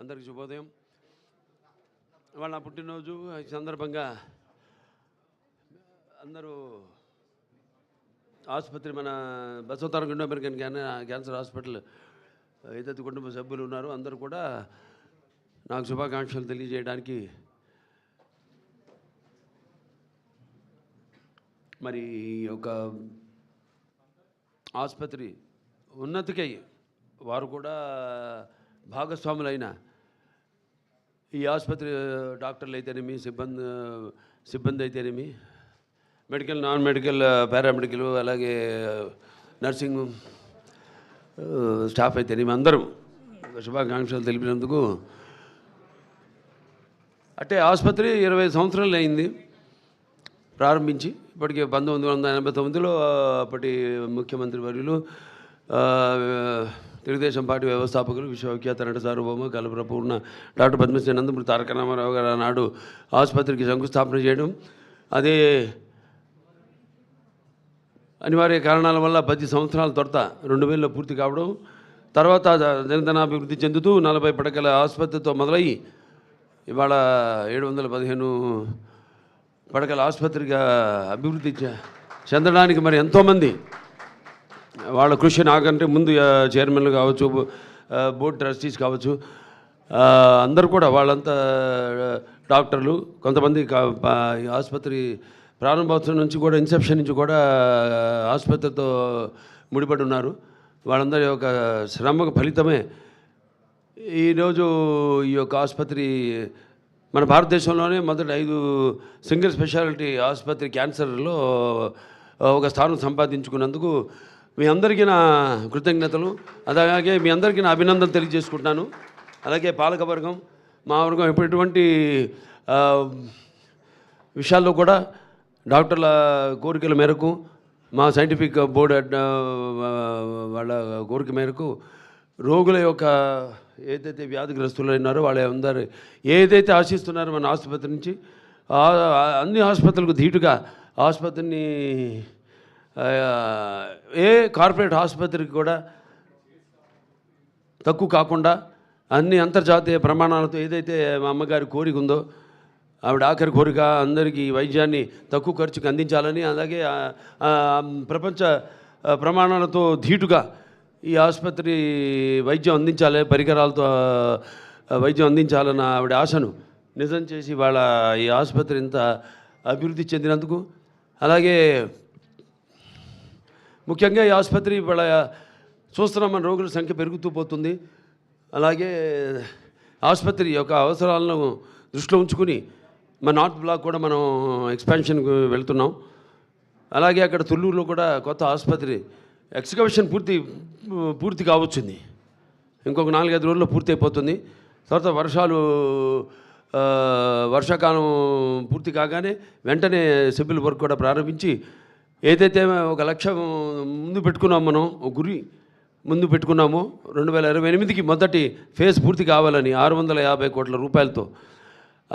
అందరికీ శుభోదయం. వాళ్ళ పుట్టినరోజు సందర్భంగా అందరూ ఆసుపత్రి మన Basavataraka Indo American cancer hospital ఏదైతే కుటుంబ సభ్యులు ఉన్నారో అందరూ కూడా నాకు శుభాకాంక్షలు తెలియజేయడానికి మరి ఒక ఆసుపత్రి ఉన్నతికై వారు కూడా భాగస్వాములైన ఈ ఆసుపత్రి డాక్టర్లు అయితేనేమి సిబ్బంది అయితేనేమి మెడికల్ నాన్ మెడికల్ పారామెడికల్ అలాగే నర్సింగ్ స్టాఫ్ అయితేనేమి అందరం శుభాకాంక్షలు తెలిపినందుకు. అంటే ఆసుపత్రి 20 సంవత్సరాలు అయింది ప్రారంభించి. ఇప్పటికే 1989లో అప్పటి ముఖ్యమంత్రి వర్యులు తెలుగుదేశం పార్టీ వ్యవస్థాపకులు విశ్వవిఖ్యాత నట సార్వభౌమ కలప్రపూర్ణ డాక్టర్ పద్మశ్రీ నందమూరి తారక రామారావు గారు ఆనాడు ఆసుపత్రికి శంకుస్థాపన చేయడం, అదే అనివార్య కారణాల వల్ల 10 సంవత్సరాల తర్వాత 2000లో పూర్తి కావడం, తర్వాత దినదినాభివృద్ధి చెందుతూ 40 పడకల ఆసుపత్రితో మొదలయ్యి ఇవాళ 715 పడకల ఆసుపత్రిగా అభివృద్ధి చెందడానికి మరి ఎంతోమంది వాళ్ళ కృషి నాకంటే ముందు చైర్మన్లు కావచ్చు, బోర్డు ట్రస్టీస్ కావచ్చు, అందరూ కూడా వాళ్ళంతా డాక్టర్లు, కొంతమంది ఆసుపత్రి ప్రారంభోత్సవం నుంచి కూడా ఇన్సెప్షన్ నుంచి కూడా ఆసుపత్రితో ముడిపడి ఉన్నారు. వాళ్ళందరి యొక్క శ్రమకు ఫలితమే ఈరోజు ఈ యొక్క ఆసుపత్రి మన భారతదేశంలోనే మొదటి 5 సింగిల్ స్పెషాలిటీ ఆసుపత్రి క్యాన్సర్లో ఒక స్థానం సంపాదించుకున్నందుకు మీ అందరికీ నా కృతజ్ఞతలు, అలాగే మీ అందరికీ నా అభినందనలు తెలియజేసుకుంటున్నాను. అలాగే పాలకవర్గం, మా వర్గం ఎటువంటి విషయాల్లో కూడా డాక్టర్ల కోరికల మేరకు, మా సైంటిఫిక్ బోర్డు వాళ్ళ కోరిక మేరకు రోగుల యొక్క ఏదైతే వ్యాధిగ్రస్తులు ఉన్నారో వాళ్ళ అందరూ ఏదైతే ఆశిస్తున్నారో మన ఆసుపత్రి నుంచి అన్ని ఆసుపత్రులకు ధీటుగా ఆసుపత్రిని ఏ కార్పొరేట్ ఆసుపత్రికి కూడా తక్కువ కాకుండా అన్ని అంతర్జాతీయ ప్రమాణాలతో ఏదైతే మా అమ్మగారి కోరిక ఉందో ఆవిడ ఆఖరి కోరిక అందరికీ వైద్యాన్ని తక్కువ ఖర్చుకు అందించాలని, అలాగే ప్రపంచ ప్రమాణాలతో ధీటుగా ఈ ఆసుపత్రి వైద్యం అందించాలి, పరికరాలతో వైద్యం అందించాలన్న ఆవిడ ఆశను నిజం చేసి వాళ్ళ ఈ ఆసుపత్రి ఇంత అభివృద్ధి చెందినందుకు, అలాగే ముఖ్యంగా ఈ ఆసుపత్రి వాళ్ళ చూస్తున్నాం మన రోగుల సంఖ్య పెరుగుతూ పోతుంది. అలాగే ఆసుపత్రి యొక్క అవసరాలను దృష్టిలో ఉంచుకుని మన నార్త్ బ్లాక్ కూడా మనం ఎక్స్పాన్షన్కి వెళ్తున్నాం. అలాగే అక్కడ తుళ్ళూరులో కూడా కొత్త ఆసుపత్రి ఎక్స్కవేషన్ పూర్తి కావచ్చుంది. ఇంకొక 4-5 రోజుల్లో పూర్తి అయిపోతుంది. తర్వాత వర్షాకాలం పూర్తి కాగానే వెంటనే సివిల్ వర్క్ కూడా ప్రారంభించి ఏదైతే ఒక లక్ష్యం ముందు పెట్టుకున్నాము, మనం ఒక గురి ముందు పెట్టుకున్నామో 2028కి మొదటి ఫేజ్ పూర్తి కావాలని 650 కోట్ల రూపాయలతో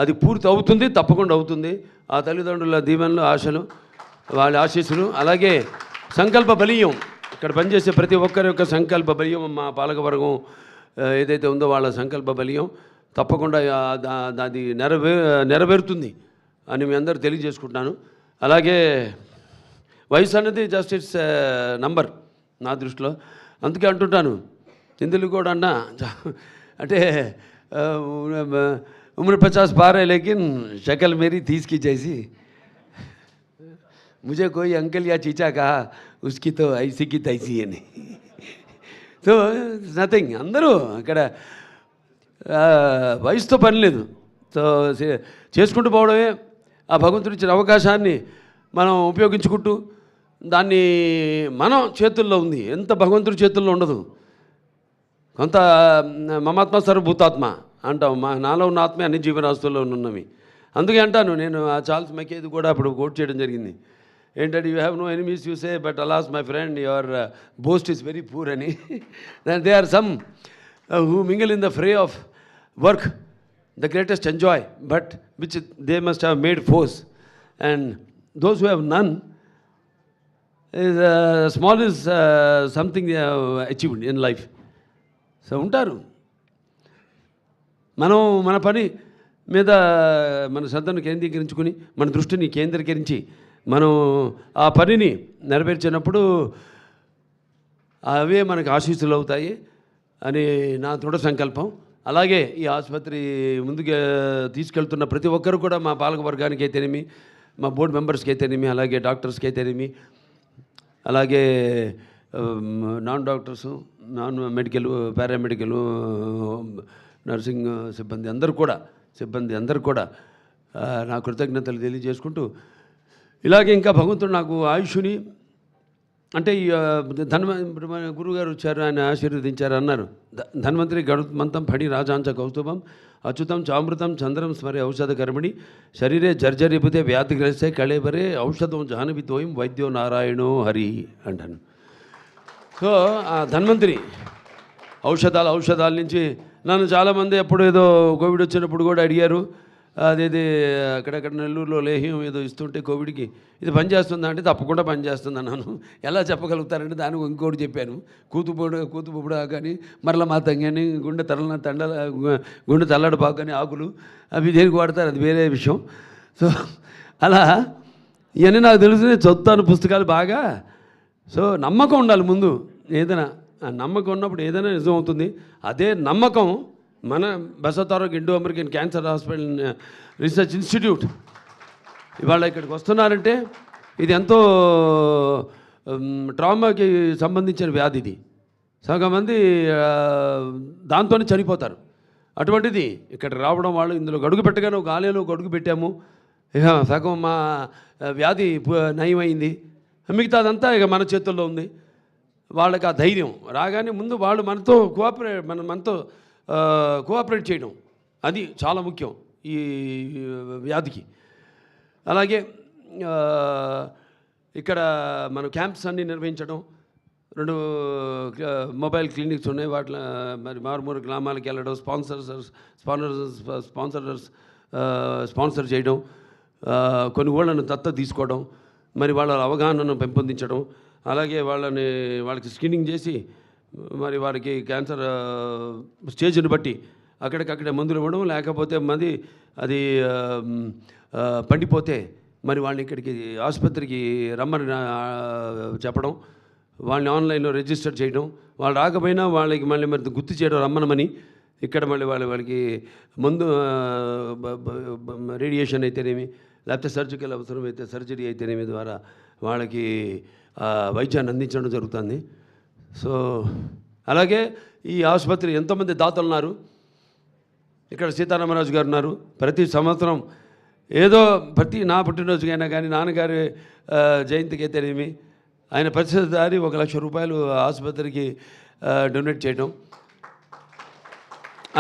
అది పూర్తి అవుతుంది, తప్పకుండా అవుతుంది. ఆ తల్లిదండ్రుల దీవెనలు, ఆశలు, వాళ్ళ ఆశీస్సులు, అలాగే సంకల్ప బలీయం, ఇక్కడ పనిచేసే ప్రతి ఒక్కరి యొక్క సంకల్ప బలీయం, మా పాలకవర్గం ఏదైతే ఉందో వాళ్ళ సంకల్ప బలీయం తప్పకుండా అది నెరవేరుతుంది అని మీ అందరూ తెలియజేసుకుంటున్నాను. అలాగే వయసు అన్నది జస్ట్ ఇట్స్ నంబర్ నా దృష్టిలో. అందుకే అంటుంటాను, హిందువులు కూడా అన్నా అంటే उम्र 50 पार है लेकिन शक्ल मेरी 30 की जैसी, मुझे कोई अंकल या चीचा कहा उसकी तो ऐसी की तैसी है नहीं. సో నథింగ్, అందరూ అక్కడ వయసుతో పని లేదు. సో చేసుకుంటూ పోవడమే ఆ భగవంతుడు ఇచ్చిన అవకాశాన్ని మనం ఉపయోగించుకుంటూ, దాన్ని మనం చేతుల్లో ఉంది, ఎంత భగవంతుడి చేతుల్లో ఉండదు. కొంత మమాత్మ సర్వభూతాత్మ అంటాం, నాలో ఉన్న ఆత్మే అన్ని జీవరాశుల్లో ఉన్నవి. అందుకే అంటాను నేను, ఆ చార్ల్స్ మెకేది కూడా అప్పుడు కోట్ చేయడం జరిగింది. ఏంటంటే, you have no enemies you say but alas my friend your boast is very poor అని. They are some who mingle in the fray of work the greatest enjoy but which they must have made foes, and those who have none is small is something they have achieved in life. So ఉంటారు. మనం మన పని మీద మన శ్రద్ధను కేంద్రీకరించుకుని మన దృష్టిని కేంద్రీకరించి మనం ఆ పనిని నెరవేర్చినప్పుడు అవే మనకు ఆశీస్సులు అవుతాయి అని నా దృఢ సంకల్పం. అలాగే ఈ ఆసుపత్రి ముందుకు తీసుకెళ్తున్న ప్రతి ఒక్కరు కూడా మా పాలక వర్గానికి అయితేనేమి, మా బోర్డు మెంబర్స్కి అయితేనేమి, అలాగే డాక్టర్స్కి అయితేనేమి, అలాగే non doctors, non medical, paramedical, nursing సిబ్బంది అందరూ కూడా నా కృతజ్ఞతలు తెలియజేసుకుంటూ, ఇలాగే ఇంకా భగవంతుడు నాకు ఆయుష్ని అంటే గురువుగారు వచ్చారు, ఆయన ఆశీర్వదించారు అన్నారు. ధన్వంతరి గరుత్మంతం ఫణి రాజాంచ కౌస్తుభం అచ్యుతం చామృతం చంద్రం స్మరే ఔషధ కర్మణి శరీరే జర్జరిపుతే వ్యాధిగ్రస్తే కళేబరే ఔషధం జాహ్నవితోయం వైద్యో నారాయణో హరి అంటాను. సో ఆ ధన్వంతరి ఔషధాల నుంచి నన్ను చాలామంది ఎప్పుడు ఏదో కోవిడ్ వచ్చినప్పుడు కూడా అడిగారు, అదేది అక్కడక్కడ నెల్లూరులో లేహ్యం ఏదో ఇస్తుంటే కోవిడ్కి ఇది పనిచేస్తుందా అంటే తప్పకుండా పనిచేస్తుంది అన్నాను. ఎలా చెప్పగలుగుతారంటే దానికి ఇంకోటి చెప్పాను, కూతుపుడు కానీ మరల మాతం కానీ గుండె తల్లడపాకు కానీ ఆకులు అవి దేనికి వాడతారు, అది వేరే విషయం. సో అలా ఇవన్నీ నాకు తెలిసి చదువుతాను పుస్తకాలు బాగా. సో నమ్మకం ఉండాలి ముందు, ఏదైనా నమ్మకం ఉన్నప్పుడు ఏదైనా నిజం అవుతుంది. అదే నమ్మకం మన Basavatarak Indo American cancer hospital research institute ఇవాళ ఇక్కడికి వస్తున్నారంటే ఇది ఎంతో ట్రామాకి సంబంధించిన వ్యాధి. ఇది సగం మంది దాంతోనే చనిపోతారు. అటువంటిది ఇక్కడికి రావడం, వాళ్ళు ఇందులో గడుగు పెట్టగానే ఒక ఆలయంలో గడుగు పెట్టాము, ఇక సగం మా వ్యాధి నయమైంది, మిగతాదంతా ఇక మన చేతుల్లో ఉంది. వాళ్ళకి ఆ ధైర్యం రాగానే ముందు వాళ్ళు మనతో కోఆపరేట్ చేయడం, అది చాలా ముఖ్యం ఈ వ్యాధికి. అలాగే ఇక్కడ మనం క్యాంప్స్ అన్నీ నిర్వహించడం, 2 మొబైల్ క్లినిక్స్ ఉన్నాయి, వాటిలో మరి మారుమూరు గ్రామాలకు వెళ్ళడం, స్పాన్సర్ చేయడం, కొన్ని ఊళ్ళను దత్తత తీసుకోవడం, మరి వాళ్ళ అవగాహనను పెంపొందించడం, అలాగే వాళ్ళకి స్క్రీనింగ్ చేసి మరి వారికి క్యాన్సర్ స్టేజ్ని బట్టి అక్కడికక్కడే మందులు ఇవ్వడం, లేకపోతే అది పండిపోతే మరి వాళ్ళని ఇక్కడికి ఆసుపత్రికి రమ్మని చెప్పడం, వాళ్ళని ఆన్లైన్లో రిజిస్టర్ చేయడం, వాళ్ళు రాకపోయినా వాళ్ళకి మళ్ళీ మరి గుర్తు చేయడం రమ్మనమని, ఇక్కడ మళ్ళీ వాళ్ళకి మందు రేడియేషన్ అయితేనేమి, లేకపోతే సర్జికల్ అవసరమైతే సర్జరీ అయితేనేమి ద్వారా వాళ్ళకి వైద్యాన్ని అందించడం జరుగుతుంది. సో అలాగే ఈ ఆసుపత్రి ఎంతోమంది దాతలు ఉన్నారు. ఇక్కడ సీతారామరాజు గారు ఉన్నారు. ప్రతి సంవత్సరం ఏదో నా పుట్టినరోజుకైనా కానీ, నాన్నగారి జయంతికి అయితేనేమి, ఆయన ప్రతిసారి 1 లక్ష రూపాయలు ఆసుపత్రికి డొనేట్ చేయడం.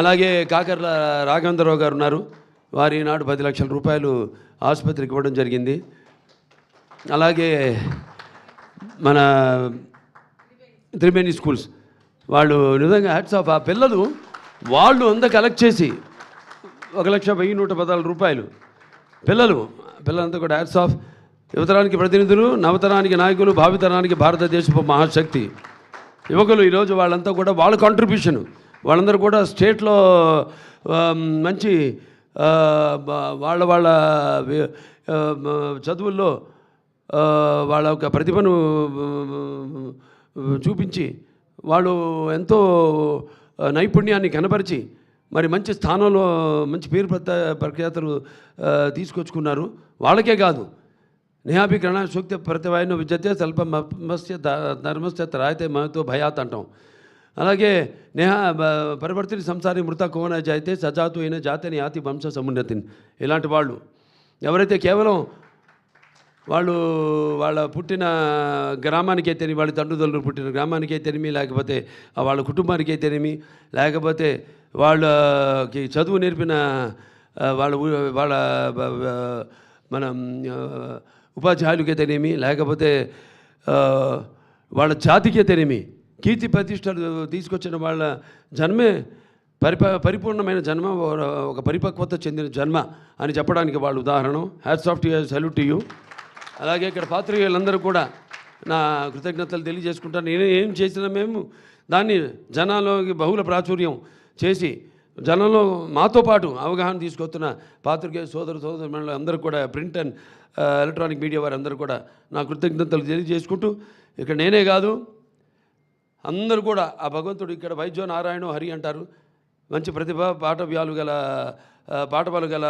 అలాగే కాకర్ల రాఘవేంద్రరావు గారు ఉన్నారు. వారు ఈనాడు 10 లక్షల రూపాయలు ఆసుపత్రికి ఇవ్వడం జరిగింది. అలాగే మన త్రివేణి స్కూల్స్ వాళ్ళు నిజంగా హ్యాట్స్ ఆఫ్. ఆ పిల్లలు వాళ్ళు అంతా కలెక్ట్ చేసి 1,10,114 రూపాయలు పిల్లలంతా కూడా హ్యాట్స్ ఆఫ్. యువతరానికి ప్రతినిధులు, నవతరానికి నాయకులు, భావితరానికి భారతదేశపు మహాశక్తి యువకులు. ఈరోజు వాళ్ళంతా కూడా వాళ్ళ కాంట్రిబ్యూషన్, వాళ్ళందరూ కూడా స్టేట్లో మంచి వాళ్ళ చదువుల్లో వాళ్ళ యొక్క ప్రతిభను చూపించి వాళ్ళు ఎంతో నైపుణ్యాన్ని కనపరిచి మరి మంచి స్థానంలో మంచి పేరు ప్రఖ్యాతలు తీసుకొచ్చుకున్నారు. వాళ్ళకే కాదు, నేహాభికరణ సూక్తి ప్రతివాయన విద్యతే స్వల్పమస్య ధర్మస్య త్రాయతే మహతో భయాత్ అంటాం. అలాగే పరివర్తిని సంసారి మృత కోన జాయితే సజాతు అయిన జాతిని యాతి వంశ సమున్నతిని. ఇలాంటి వాళ్ళు ఎవరైతే కేవలం వాళ్ళ పుట్టిన గ్రామానికి అయితేనేమి, వాళ్ళ తండ్రులు పుట్టిన గ్రామానికి అయితేనేమి, లేకపోతే వాళ్ళ కుటుంబానికి అయితేనేమి, లేకపోతే వాళ్ళకి చదువు నేర్పిన వాళ్ళ మన ఉపాధ్యాయులకి అయితేనేమి, లేకపోతే వాళ్ళ జాతికి అయితేనేమి కీర్తి ప్రతిష్టలు తీసుకొచ్చిన వాళ్ళ జన్మే పరిపూర్ణమైన జన్మ, ఒక పరిపక్వత చెందిన జన్మ అని చెప్పడానికి వాళ్ళు ఉదాహరణ. Hats off to you, salute to you. అలాగే ఇక్కడ పాత్రికేయులందరూ కూడా నా కృతజ్ఞతలు తెలియజేసుకుంటాను. నేను ఏం చేసినా మేము దాన్ని జనాల్లోకి బహుళ ప్రాచుర్యం చేసి జనంలో మాతో పాటు అవగాహన తీసుకొస్తున్న పాత్రికేయ సోదరుమణులు అందరూ కూడా ప్రింట్ అండ్ ఎలక్ట్రానిక్ మీడియా వారందరూ కూడా నా కృతజ్ఞతలు తెలియజేసుకుంటూ ఇక్కడ నేనే కాదు అందరూ కూడా ఆ భగవంతుడు ఇక్కడ వైద్యో నారాయణ హరి అంటారు. మంచి ప్రతిభ పాఠవాలు గల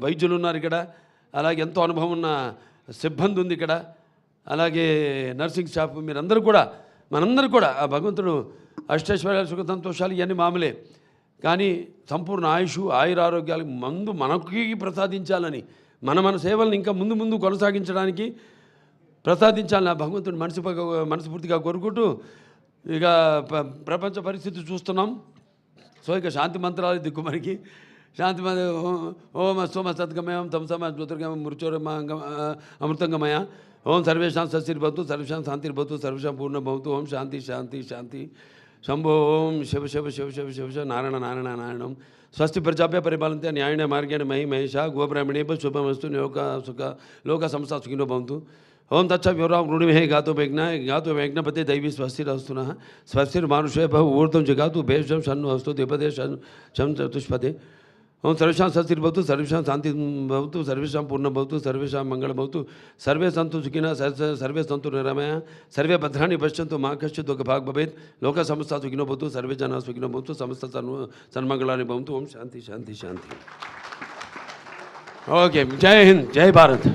వైద్యులు ఉన్నారు ఇక్కడ. అలాగే ఎంతో అనుభవం ఉన్న సిబ్బంది ఉంది ఇక్కడ. అలాగే నర్సింగ్ స్టాఫ్ మీరందరూ కూడా మనందరూ కూడా ఆ భగవంతుడు అష్టైశ్వర్యాలు సుఖ సంతోషాలు ఇవన్నీ మామూలే, కానీ సంపూర్ణ ఆయురారోగ్యాలు మనకి ప్రసాదించాలని మన సేవలను ఇంకా ముందు కొనసాగించడానికి ప్రసాదించాలని ఆ భగవంతుని మనస్ఫూర్తిగా కోరుకుంటూ ఇక ప్రపంచ పరిస్థితి చూస్తున్నాం. సో ఇక శాంతి మంత్రాలు దిక్కు మనకి శాంతి ఓం సోమ సద్గమయం తమసమ జ్యోతిర్గమయం మృత్యోరమ అమృతంగమయ ఓం సర్వేషాం సస్తిర్భవతు సర్వేషాం శాంతిర్భవతు సర్వేషాం పూర్ణభవతు ఓం శాంతి శాంతి శాంతి శంభో ఓం శివ శివ శివ శివ శివ శివ నారాయణ నారాయణ నారాయణం స్వస్తి ప్రజాభ్య పరిపాలంతే న్యాయణ మార్గేణ మహి మహేష గోబ్రాహ్మణేభ శుభమస్తు లోక సంస్థ సుఖినో భవంతు. ఓం తచ్చ వివరాం రుణిమే గాతో యజ్ఞపతే దైవీ స్వస్తిరస్తున స్వస్తిర్మానుషే భవ ఊర్ధ్వం జగాతు భేషం షన్ను అస్తు ద్విపదే షం చతుష్పదే. ఓం సర్వేషాం సస్తిర్భవతు సర్వేషాం శాంతి భవతు సర్వేషాం పూర్ణభవతు సర్వేషాం మంగళభవతు సర్వే సంతు సుఖినః సర్వే సంతు నిరామయః సర్వే భద్రాణి పశ్యంతు మా కశ్చిత్ దుఃఖభాగ్ భవేత్ లోక సమస్త సుఖినో భవతు సర్వే జనాః సుఖినో భవంతు సమస్త సన్మంగళాని భవంతు. ఓం శాంతి శాంతి శాంతి. ఓకే, జై హింద్, జై భారత్.